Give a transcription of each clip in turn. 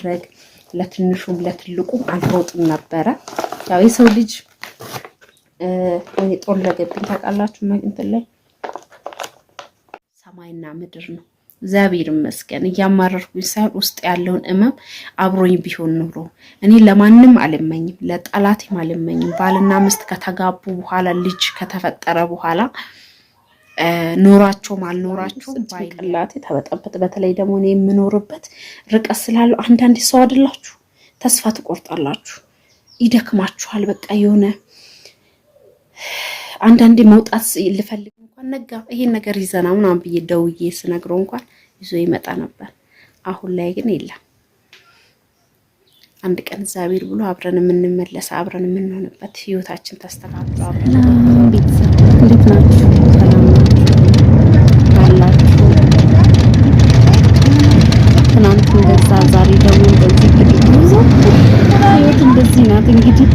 ለማድረግ ለትንሹም ለትልቁም አልሮጥም ነበረ። ያው የሰው ልጅ ጦር ለገብኝ ታውቃላችሁ እንትን ላይ ሰማይና ምድር ነው። እግዚአብሔር ይመስገን እያማረርኩኝ ሳይሆን ውስጥ ያለውን እመም አብሮኝ ቢሆን ኖሮ እኔ ለማንም አልመኝም፣ ለጠላቴም አልመኝም። ባልና ሚስት ከተጋቡ በኋላ ልጅ ከተፈጠረ በኋላ ኖራቸውም አልኖራቸውም ጭንቅላቴ ተበጠበጠ። በተለይ ደግሞ እኔ የምኖርበት ርቀት ስላለው አንዳንድ ሰው አይደላችሁ ተስፋ ትቆርጣላችሁ፣ ይደክማችኋል። በቃ የሆነ አንዳንዴ መውጣት ልፈልግ እንኳን ነጋ ይሄን ነገር ይዘና ምናምን ብዬ ደውዬ ስነግረው እንኳን ይዞ ይመጣ ነበር። አሁን ላይ ግን የለም። አንድ ቀን እግዚአብሔር ብሎ አብረን የምንመለስ አብረን የምንሆንበት ህይወታችን ተስተካክሎ አብረን ቤተሰብ እንዴት ናችሁ? ሰላም ናችሁ? ትናንት እንደዛ ዛሬ ደግሞ እንደዚህ ህይወት እንደዚህ ናት። እንግዲህ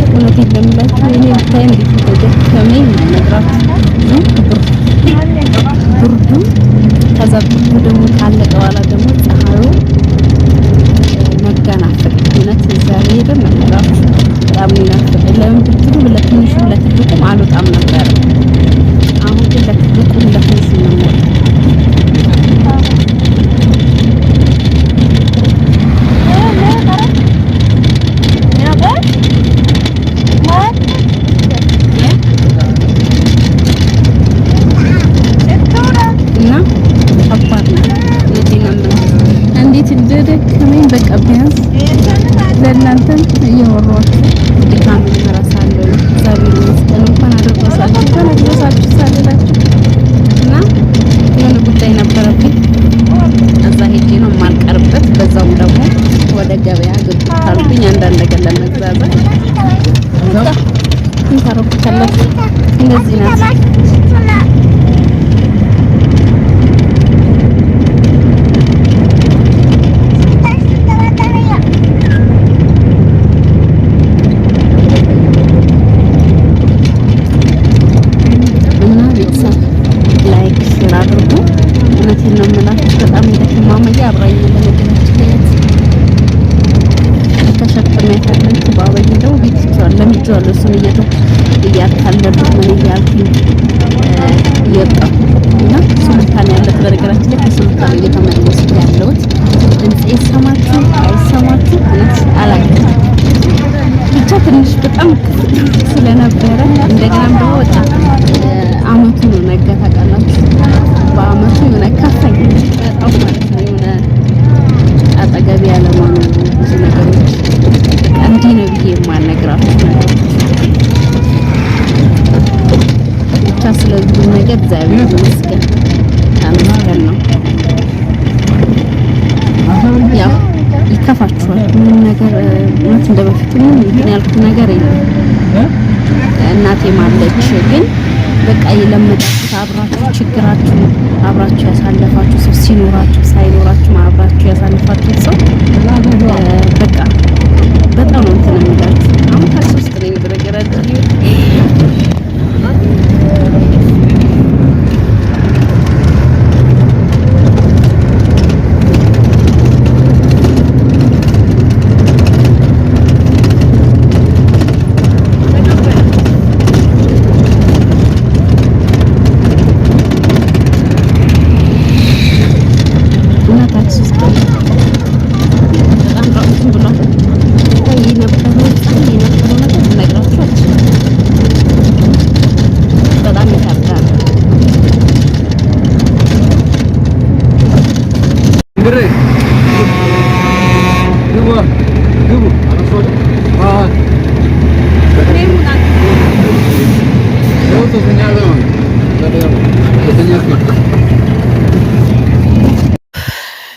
እውነቴን ለምላችሁ እኔ ብታይ እንዴት እንደደከመኝ ነግራችሁ ብርዱ ከዛ ብርዱ ደግሞ ካለቀ በኋላ ደግሞ ፀሐዩ መገናፈል እውነት እግዚአብሔር መነግራችሁ በጣም ይናፍቅ። ለምን ብትሉ ለትንሹም ለትልቁም አልወጣም ነበር። አሁን ግን ለትልቁም ለትንሹም ነው በቃ ቢያንስ ለእናንተም እያወራችሁ ድካም እረሳለሁ። እግዚአብሔር ይመስገን እንኳን አደረሳችሁ ሳልላችሁ እና የሆነ ጉዳይ ነበረብኝ እዛ ሄጄ ነው የማልቀርበት። በዛውም ደግሞ ወደ ገበያ ገብታልኩኝ አንዳንድ ነገር ለመግዛት እንታረቁታላችሁ። እንደዚህ ናት። ለምጆሎ እሱን እያታለሉ ምን እያልኩኝ እየወጣሁ እና ሱልጣን ያለት በነገራችን ላይ ከሱልጣን እየተመለስኩ ያለሁት ድምጼ ይሰማችሁ አይሰማችሁ እውነት አላውቅም። ብቻ ትንሽ በጣም ስለነበረ እንደገናም ደግሞ በጣም አመቱ ነው ነገ ታውቃላችሁ። በአመቱ የሆነ ከፋኝ በጣም ማለት ነው። የሆነ አጠገብ ያለ ነው ብዙ ነገሮች እንዲህ ነው ብዬ የማልነግራችሁ ነገሮች ብቻ ስለዚህ ነገር እግዚአብሔር ይመስገን አመስገን ነው። ያው ይከፋችኋል ምንም ነገር እውነት እንደበፊቱ ምንም ያልኩት ነገር የለም። እናቴ ማለች ግን በቃ የለመዳችሁት አብራችሁ ችግራችሁ አብራችሁ ያሳለፋችሁ ሰው ሲኖራችሁ ሳይኖራችሁ አብራችሁ ያሳለፋችሁ ሰው በቃ በጣም ነው እንትን የሚላችሁ። አሁን ከሶስት ነኝ በነገራችን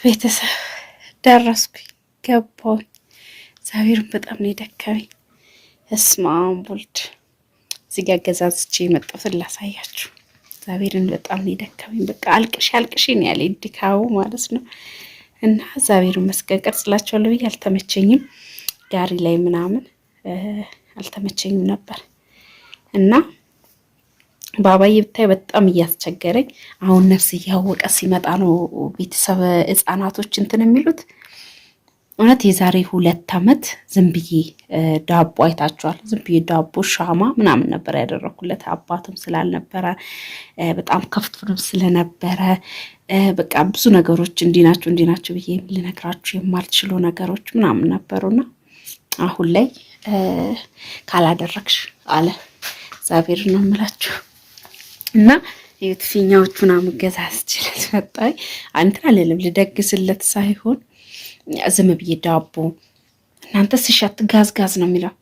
ቤተሰብ ደረስኩኝ ገባሁኝ። እግዚአብሔርን በጣም ነው የደከመኝ። እስማ ወልድ እዚህ ጋር ገዛዝቼ የመጣሁትን ላሳያችሁ። እግዚአብሔርን በጣም ነው የደከመኝ። በቃ አልቅሽ ነው ያለኝ ድካሙ ማለት ነው። እና እግዚአብሔርን መስገን ቀርጽላችኋለሁ ብዬ አልተመቸኝም። ጋሪ ላይ ምናምን አልተመቸኝም ነበር እና ባባዬ ብታይ በጣም እያስቸገረኝ አሁን ነፍስ እያወቀ ሲመጣ ነው ቤተሰብ ህፃናቶች እንትን የሚሉት እውነት የዛሬ 2 ዓመት ዝም ብዬ ዳቦ አይታችኋል። ዝም ብዬ ዳቦ ሻማ ምናምን ነበር ያደረኩለት። አባቱም ስላልነበረ በጣም ከፍቶንም ስለነበረ በቃ ብዙ ነገሮች እንዲህ ናቸው ብዬ ልነግራችሁ የማልችሉ ነገሮች ምናምን ነበሩና አሁን ላይ ካላደረግሽ አለ እግዚአብሔር ነው የምላችሁ። እና የትፊኛዎች ምናምን ገዛ አስችለት መጣይ አንተና ለለም ልደግስለት ሳይሆን ዝም ብዬ ዳቦ እናንተ ሲሻት ጋዝጋዝ ነው የሚለው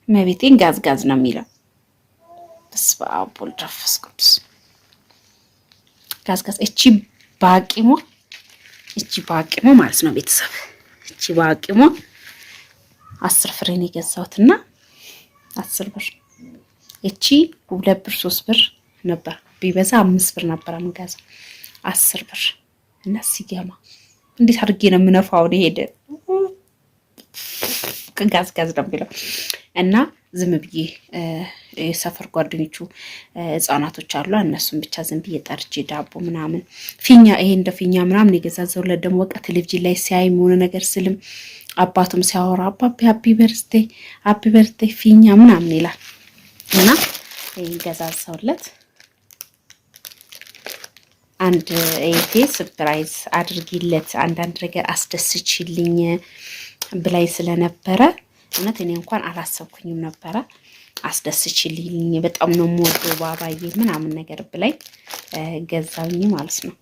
መቤቴን ጋዝጋዝ ነው የሚለው። በስመ አብ ወወልድ ወመንፈስ ቅዱስ ጋዝጋዝ። እቺ ባቂሞ ማለት ነው ቤተሰብ። እቺ ባቂሞ 10 ፍሬን የገዛሁትና 10 ብር። እቺ 2 ብር 3 ብር ነበር፣ ቢበዛ 5 ብር ነበር የምንገዛው። 10 ብር እና ሲገማ እንዴት አድርጌ ነው የምነፋው? ሄደ ጋዝጋዝ ነው የሚለው እና ዝም ብዬ የሰፈር ጓደኞቹ ህጻናቶች አሉ፣ እነሱም ብቻ ዝም ብዬ ጠርቼ ዳቦ ምናምን ፊኛ፣ ይሄ እንደ ፊኛ ምናምን የገዛዘውለት ደግሞ በቃ ቴሌቪዥን ላይ ሲያይ የሆነ ነገር ስልም አባቱም ሲያወራ አባቢ ሃፒ በርዝዴይ ፊኛ ምናምን ይላል እና ይሄን ገዛዘውለት። አንድ ኤቴ ሰርፕራይዝ አድርጊለት አንዳንድ ነገር አስደስችልኝ ብላይ ስለነበረ እውነት እኔ እንኳን አላሰብኩኝም ነበረ። አስደስችልኝ በጣም ነው የምወደው ባባዬ ምናምን ነገር ብላይ ገዛውኝ ማለት ነው።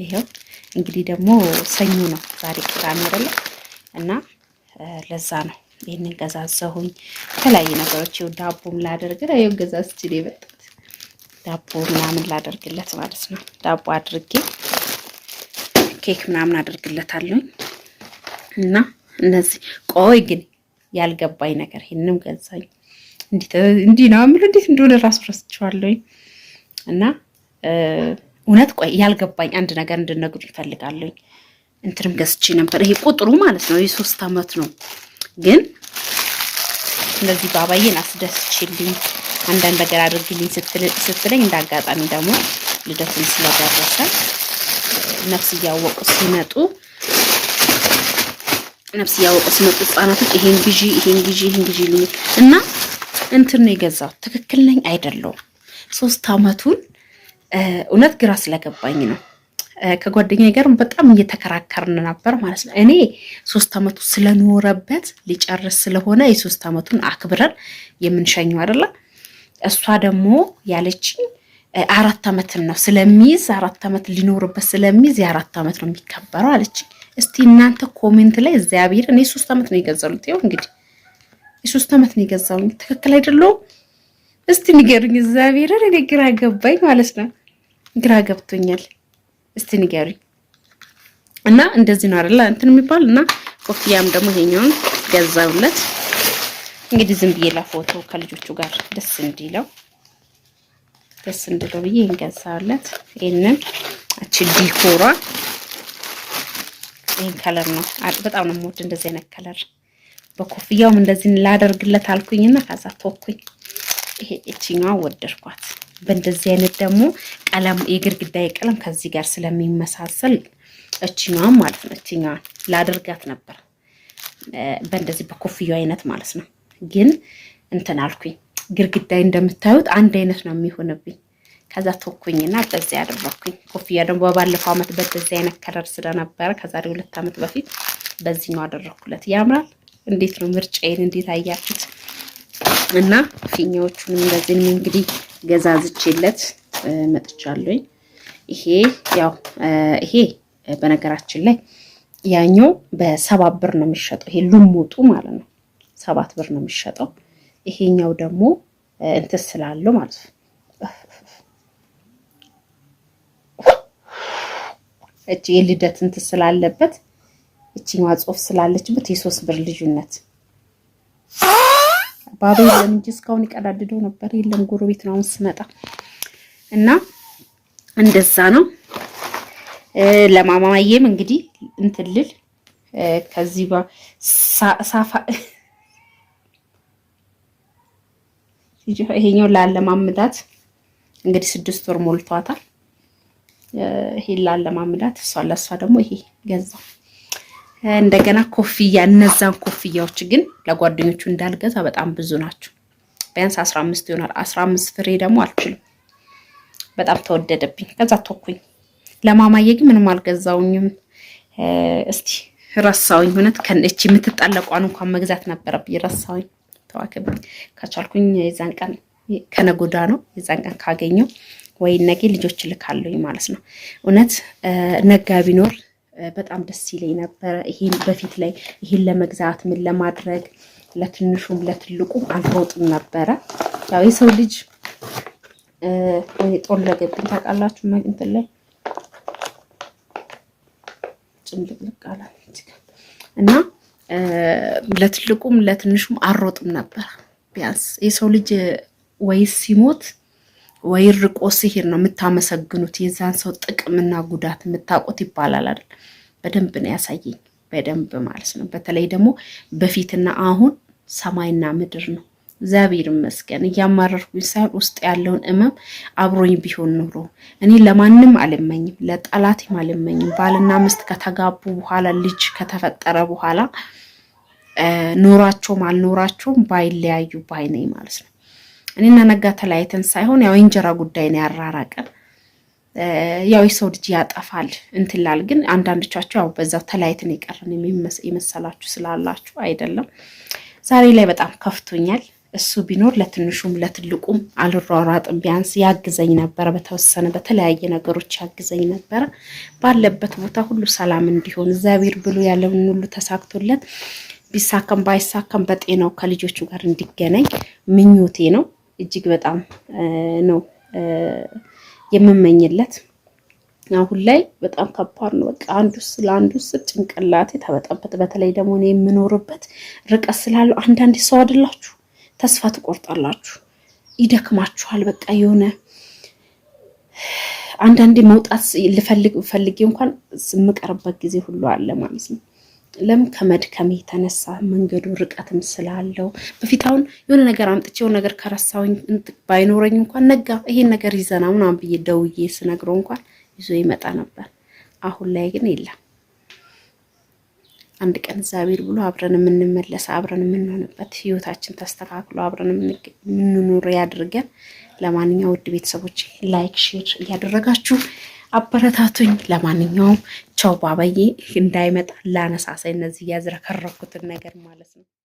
ይሄው እንግዲህ ደግሞ ሰኞ ነው ዛሬ ቅዳሜ አይደለ? እና ለዛ ነው ይሄንን ገዛዘሁኝ። የተለያዩ ነገሮች ይኸው ዳቦም ላደርግ ነው ይኸው ገዛዝችል ይበጣት ዳቦ ምናምን ላደርግለት ማለት ነው። ዳቦ አድርጌ ኬክ ምናምን አደርግለታለሁ እና እነዚህ ቆይ ግን ያልገባኝ ነገር ይሄንም ገዛኝ እንዲህ ነው አምሉ እንዴት እንደሆነ ራሱ ረስቼዋለሁ። እና እውነት ቆይ ያልገባኝ አንድ ነገር እንድነግሩ ይፈልጋለሁ። እንትንም ገዝቼ ነበር። ይሄ ቁጥሩ ማለት ነው የ3 ዓመት ነው። ግን እንደዚህ ባባዬን አስደስችልኝ አንዳንድ ነገር አድርግልኝ ስትለኝ እንዳጋጣሚ ደግሞ ልደቱን ስለደረሰ ነፍስ እያወቁ ሲመጡ ህጻናቶች ይሄን ግዢ ልኝ እና እንትን ነው የገዛው። ትክክል ነኝ አይደለሁም? 3 ዓመቱን እውነት ግራ ስለገባኝ ነው። ከጓደኛዬ ጋር በጣም እየተከራከርን ነበር ማለት ነው። እኔ 3 ዓመቱ ስለኖረበት ሊጨርስ ስለሆነ የ3 ዓመቱን አክብረን የምንሸኘው አይደለ? እሷ ደግሞ ያለችኝ 4 ዓመትን ነው ስለሚይዝ 4 ዓመት ሊኖርበት ስለሚይዝ የ4 ዓመት ነው የሚከበረው አለችኝ። እስቲ እናንተ ኮሜንት ላይ እግዚአብሔር እኔ 3 ዓመት ነው የገዛሉት። ይኸው እንግዲህ የ3 ዓመት ነው የገዛውኝ። ትክክል አይደለሁም? እስቲ ንገሩኝ። እግዚአብሔር እኔ ግራ ገባኝ ማለት ነው። ግራ ገብቶኛል። እስቲ ንገሩኝ። እና እንደዚህ ነው አይደል እንትን የሚባል እና ኮፍያም ደግሞ ይሄኛውን ገዛውለት። እንግዲህ ዝም ብዬ ለፎቶ ከልጆቹ ጋር ደስ እንዲለው ብዬ እንገዛውለት። ይሄንን እቺ ዲኮራ ይሄን ከለር ነው በጣም ነው የምወድ እንደዚህ አይነት ከለር። በኮፍያውም እንደዚህ ላደርግለት አልኩኝና ከዛ ተወኩኝ። ይሄ እቺኛው ወደድኳት። በእንደዚህ አይነት ደግሞ ቀለም የግርግዳ ቀለም ከዚህ ጋር ስለሚመሳሰል እቺኛው ማለት ነው እቺኛው ላደርጋት ነበር በእንደዚህ በኮፍያው አይነት ማለት ነው። ግን እንትን አልኩኝ ግርግዳይ እንደምታዩት አንድ አይነት ነው የሚሆንብኝ። ከዛ ተወኩኝና በዚህ ያደረኩኝ። ኮፍያ ደግሞ ባለፈው አመት በዚህ አይነት ከለር ስለነበረ ከዛሬ 2 ዓመት በፊት በዚህ ነው አደረኩለት። ያምራል። እንዴት ነው ምርጫዬን እንዴት አያችሁት? እና ፊኛዎቹን እንደዚህ እንግዲህ ገዛዝቼለት መጥቻለሁ። ይሄ በነገራችን ላይ ያኛው በ7 ብር ነው የሚሸጠው። ይሄ ልሙጡ ማለት ነው 7 ብር ነው የሚሸጠው። ይሄኛው ደግሞ እንትን ስላለው ማለት ነው እቺ የልደት እንትን ስላለበት እቺኛዋ ጽሑፍ ስላለችበት የ3 ብር ልዩነት። ባባ የለም እንጂ እስካሁን ይቀዳድደው ነበር። የለም ጎረቤት ነው ስመጣ እና እንደዛ ነው። ለማማዬም እንግዲህ እንትልል ከዚህ ሳፋ ይሄኛው ላለማምዳት እንግዲህ 6 ወር ሞልቷታል። ይሄ ላለማምዳት ለሷ ደግሞ ይሄ ገዛው እንደገና ኮፍያ እነዛን ኮፍያዎች ግን ለጓደኞቹ እንዳልገዛ በጣም ብዙ ናቸው። ቢያንስ 15 ይሆናል። 15 ፍሬ ደግሞ አልችልም፣ በጣም ተወደደብኝ። ከዛ ተኩኝ። ለማማዬ ግን ምንም አልገዛውኝም። እስቲ ረሳውኝ። እውነት ከእቺ የምትጣለቋን እንኳን መግዛት ነበረብኝ፣ ረሳውኝ። ተዋከብኝ። ከቻልኩኝ የዛን ቀን ከነጎዳ ነው የዛን ቀን ካገኘው ወይ ነገ ልጆች ልካለኝ ማለት ነው። እውነት ነጋ ቢኖር በጣም ደስ ይለኝ ነበረ። ይሄን በፊት ላይ ይሄን ለመግዛት ምን ለማድረግ ለትንሹም ለትልቁም አልሮጥም ነበረ። ያው የሰው ልጅ ወይ ጦር ለገብኝ ታውቃላችሁ፣ እንትን ላይ ጭምልቅልቅ አላለች እና ለትልቁም ለትንሹም አልሮጥም ነበረ። ቢያንስ የሰው ልጅ ወይ ሲሞት ወይ ርቆ ሲሄድ ነው የምታመሰግኑት፣ የዛን ሰው ጥቅምና ጉዳት የምታውቁት ይባላል አይደል? በደንብ ነው ያሳየኝ፣ በደንብ ማለት ነው። በተለይ ደግሞ በፊትና አሁን ሰማይና ምድር ነው። እግዚአብሔር ይመስገን። እያማረርኩኝ ሳይሆን ውስጥ ያለውን እመም አብሮኝ ቢሆን ኖሮ እኔ ለማንም አልመኝም፣ ለጠላቴም አልመኝም። ባልና ሚስት ከተጋቡ በኋላ ልጅ ከተፈጠረ በኋላ ኖራቸውም አልኖራቸውም ባይለያዩ ባይነኝ ማለት ነው። እኔና ነጋ ተለያይተን ሳይሆን ያው እንጀራ ጉዳይ ነው ያራራቀን። ያው የሰው ልጅ ያጠፋል እንትላል። ግን አንዳንዶቻችሁ ያው በዛው ተለያይተን የቀረን የመሰላችሁ ስላላችሁ አይደለም። ዛሬ ላይ በጣም ከፍቶኛል። እሱ ቢኖር ለትንሹም ለትልቁም አልሯሯጥም፣ ቢያንስ ያግዘኝ ነበረ። በተወሰነ በተለያየ ነገሮች ያግዘኝ ነበረ። ባለበት ቦታ ሁሉ ሰላም እንዲሆን እግዚአብሔር ብሎ ያለውን ሁሉ ተሳክቶለት ቢሳካም ባይሳካም በጤናው ከልጆቹ ጋር እንዲገናኝ ምኞቴ ነው። እጅግ በጣም ነው የምመኝለት። አሁን ላይ በጣም ከባድ ነው። በቃ አንዱ ለአንዱ ጭንቅላቴ ተበጠበጥ። በተለይ ደግሞ እኔ የምኖርበት ርቀት ስላለው አንዳንድ ሰው አይደላችሁ ተስፋ ትቆርጣላችሁ፣ ይደክማችኋል። በቃ የሆነ አንዳንዴ መውጣት ፈልጌ እንኳን የምቀርበት ጊዜ ሁሉ አለ ማለት ነው። ለምን ከመድከም የተነሳ መንገዱ ርቀትም ስላለው። በፊት አሁን የሆነ ነገር አምጥቼ የሆነ ነገር ከረሳውኝ ባይኖረኝ እንኳን ነጋ ይሄን ነገር ይዘና ምናምን ብዬ ደውዬ ስነግረው እንኳን ይዞ ይመጣ ነበር። አሁን ላይ ግን የለም። አንድ ቀን እግዚአብሔር ብሎ አብረን የምንመለስ አብረን የምንሆንበት ህይወታችን ተስተካክሎ አብረን የምንኖር ያድርገን። ለማንኛውም ውድ ቤተሰቦች ላይክ ሼር እያደረጋችሁ አበረታቱኝ። ለማንኛውም ቻው ባባዬ። እንዳይመጣ ላነሳሳይ እነዚህ ያዝረከረኩትን ነገር ማለት ነው።